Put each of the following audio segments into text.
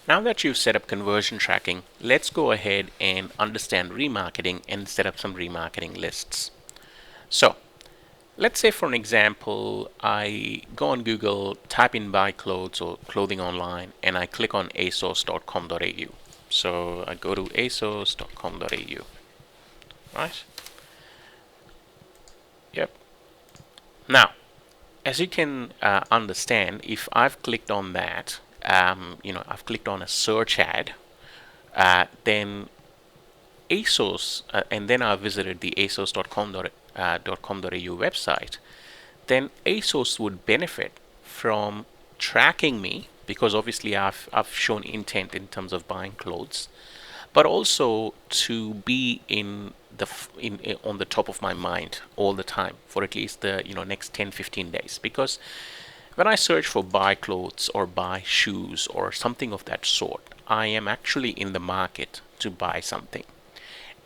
Now that you've set up conversion tracking, let's go ahead and understand remarketing and set up some remarketing lists. So let's say, for an example, I go on Google, type in buy clothes or clothing online, and I click on asos.com.au. So I go to asos.com.au, right? Yep. Now, as you can understand, if I've clicked on that, I've clicked on a search ad, then ASOS, and then I visited the asos.com.au website, then ASOS would benefit from tracking me because obviously I've shown intent in terms of buying clothes, but also to be on the top of my mind all the time for at least the next 10-15 days, because when I search for buy clothes or buy shoes or something of that sort, I am actually in the market to buy something.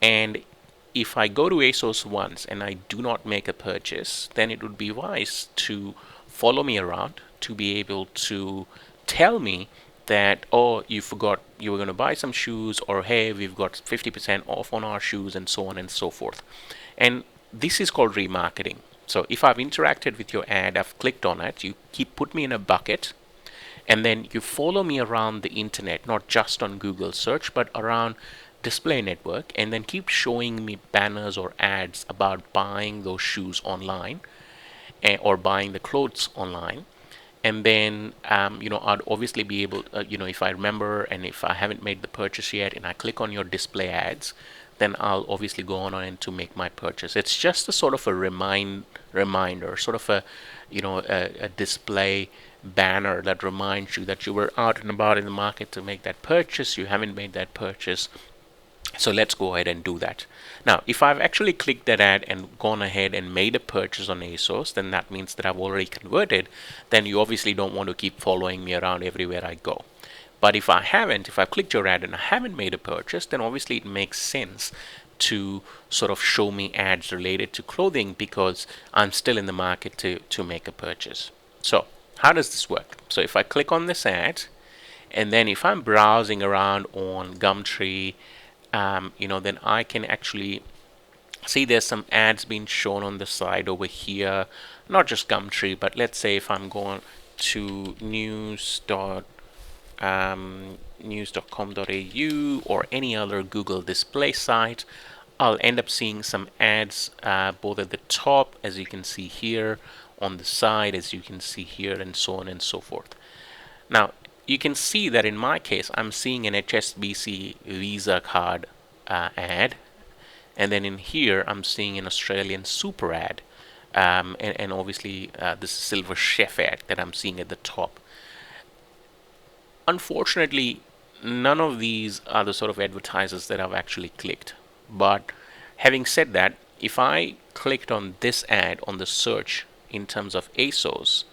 And if I go to ASOS once and I do not make a purchase, then it would be wise to follow me around to be able to tell me that, oh, you forgot you were going to buy some shoes, or hey, we've got 50% off on our shoes, and so on and so forth. And this is called remarketing. So if I've interacted with your ad, I've clicked on it, you put me in a bucket, and then you follow me around the internet, not just on Google search, but around display network, and then keep showing me banners or ads about buying those shoes online, or buying the clothes online. And then I'd obviously be able, if I remember and if I haven't made the purchase yet and I click on your display ads, then I'll obviously go on and to make my purchase. It's just a sort of a reminder, sort of a display banner that reminds you that you were out and about in the market to make that purchase. You haven't made that purchase, so let's go ahead and do that. Now, if I've actually clicked that ad and gone ahead and made a purchase on ASOS, then that means that I've already converted. Then you obviously don't want to keep following me around everywhere I go. But if I've clicked your ad and I haven't made a purchase, then obviously it makes sense to sort of show me ads related to clothing because I'm still in the market to make a purchase. So how does this work? So if I click on this ad, and then if I'm browsing around on Gumtree, then I can actually see there's some ads being shown on the side over here, not just Gumtree, but let's say if I'm going to news.com.au or any other Google display site, I'll end up seeing some ads both at the top, as you can see here, on the side, as you can see here, and so on and so forth. Now, you can see that in my case, I'm seeing an HSBC Visa card ad, and then in here, I'm seeing an Australian Super ad, and obviously this Silver Chef ad that I'm seeing at the top. Unfortunately, none of these are the sort of advertisers that I've actually clicked. But having said that, if I clicked on this ad on the search in terms of ASOS,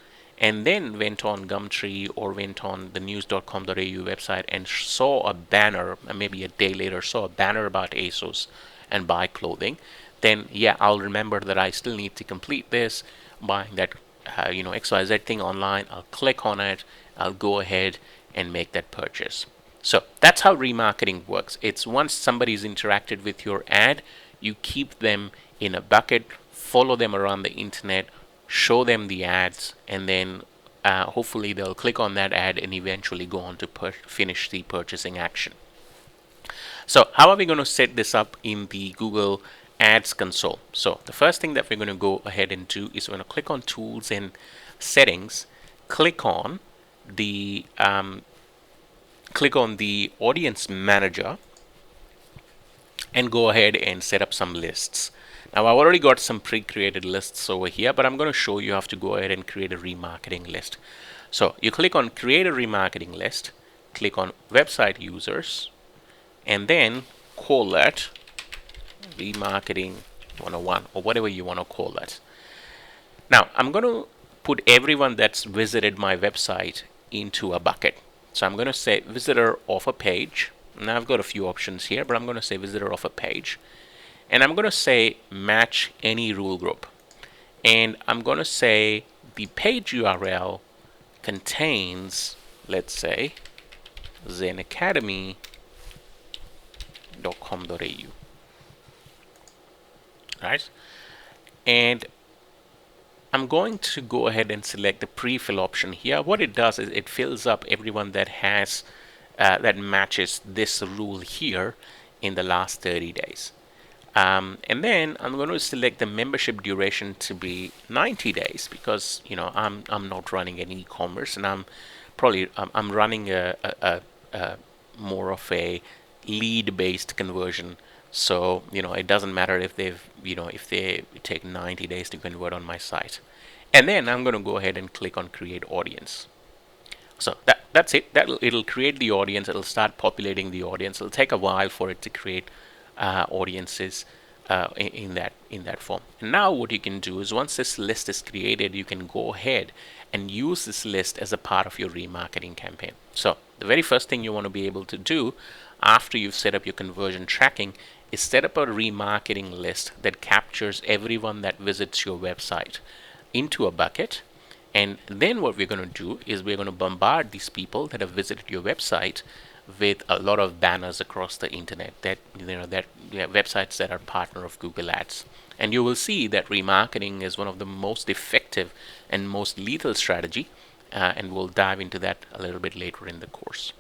and then went on Gumtree or went on the news.com.au website and saw a banner, maybe a day later saw a banner about ASOS and buy clothing, then yeah, I'll remember that I still need to complete this, buying that XYZ thing online. I'll click on it, I'll go ahead and make that purchase. So that's how remarketing works. It's once somebody's interacted with your ad, you keep them in a bucket, follow them around the internet, show them the ads, and then hopefully they'll click on that ad and eventually go on to finish the purchasing action. So how are we going to set this up in the Google Ads console? So the first thing that we're going to go ahead and do is we're going to click on Tools and Settings, click on the Audience Manager, and go ahead and set up some lists. Now, I've already got some pre-created lists over here, but I'm going to show you how to go ahead and create a remarketing list. So you click on Create a Remarketing List, click on Website Users, and then call that Remarketing 101 or whatever you want to call that. Now, I'm going to put everyone that's visited my website into a bucket. So I'm going to say visitor of a page. Now I've got a few options here, but I'm going to say visitor of a page. And I'm going to say match any rule group. And I'm going to say the page URL contains, let's say, zenacademy.com.au, right? And I'm going to go ahead and select the pre-fill option here. What it does is it fills up everyone that has that matches this rule here in the last 30 days. And then I'm going to select the membership duration to be 90 days because I'm not running any e-commerce, and I'm running a more of a lead-based conversion. So it doesn't matter if if they take 90 days to convert on my site. And then I'm going to go ahead and click on create audience. So that's it. It'll create the audience. It'll start populating the audience. It'll take a while for it to create audiences in that form. And now what you can do is once this list is created, you can go ahead and use this list as a part of your remarketing campaign. So the very first thing you want to be able to do after you've set up your conversion tracking is set up a remarketing list that captures everyone that visits your website into a bucket. And then what we're going to do is we're going to bombard these people that have visited your website with a lot of banners across the internet that websites that are partner of Google Ads. And you will see that remarketing is one of the most effective and most lethal strategy, and we'll dive into that a little bit later in the course.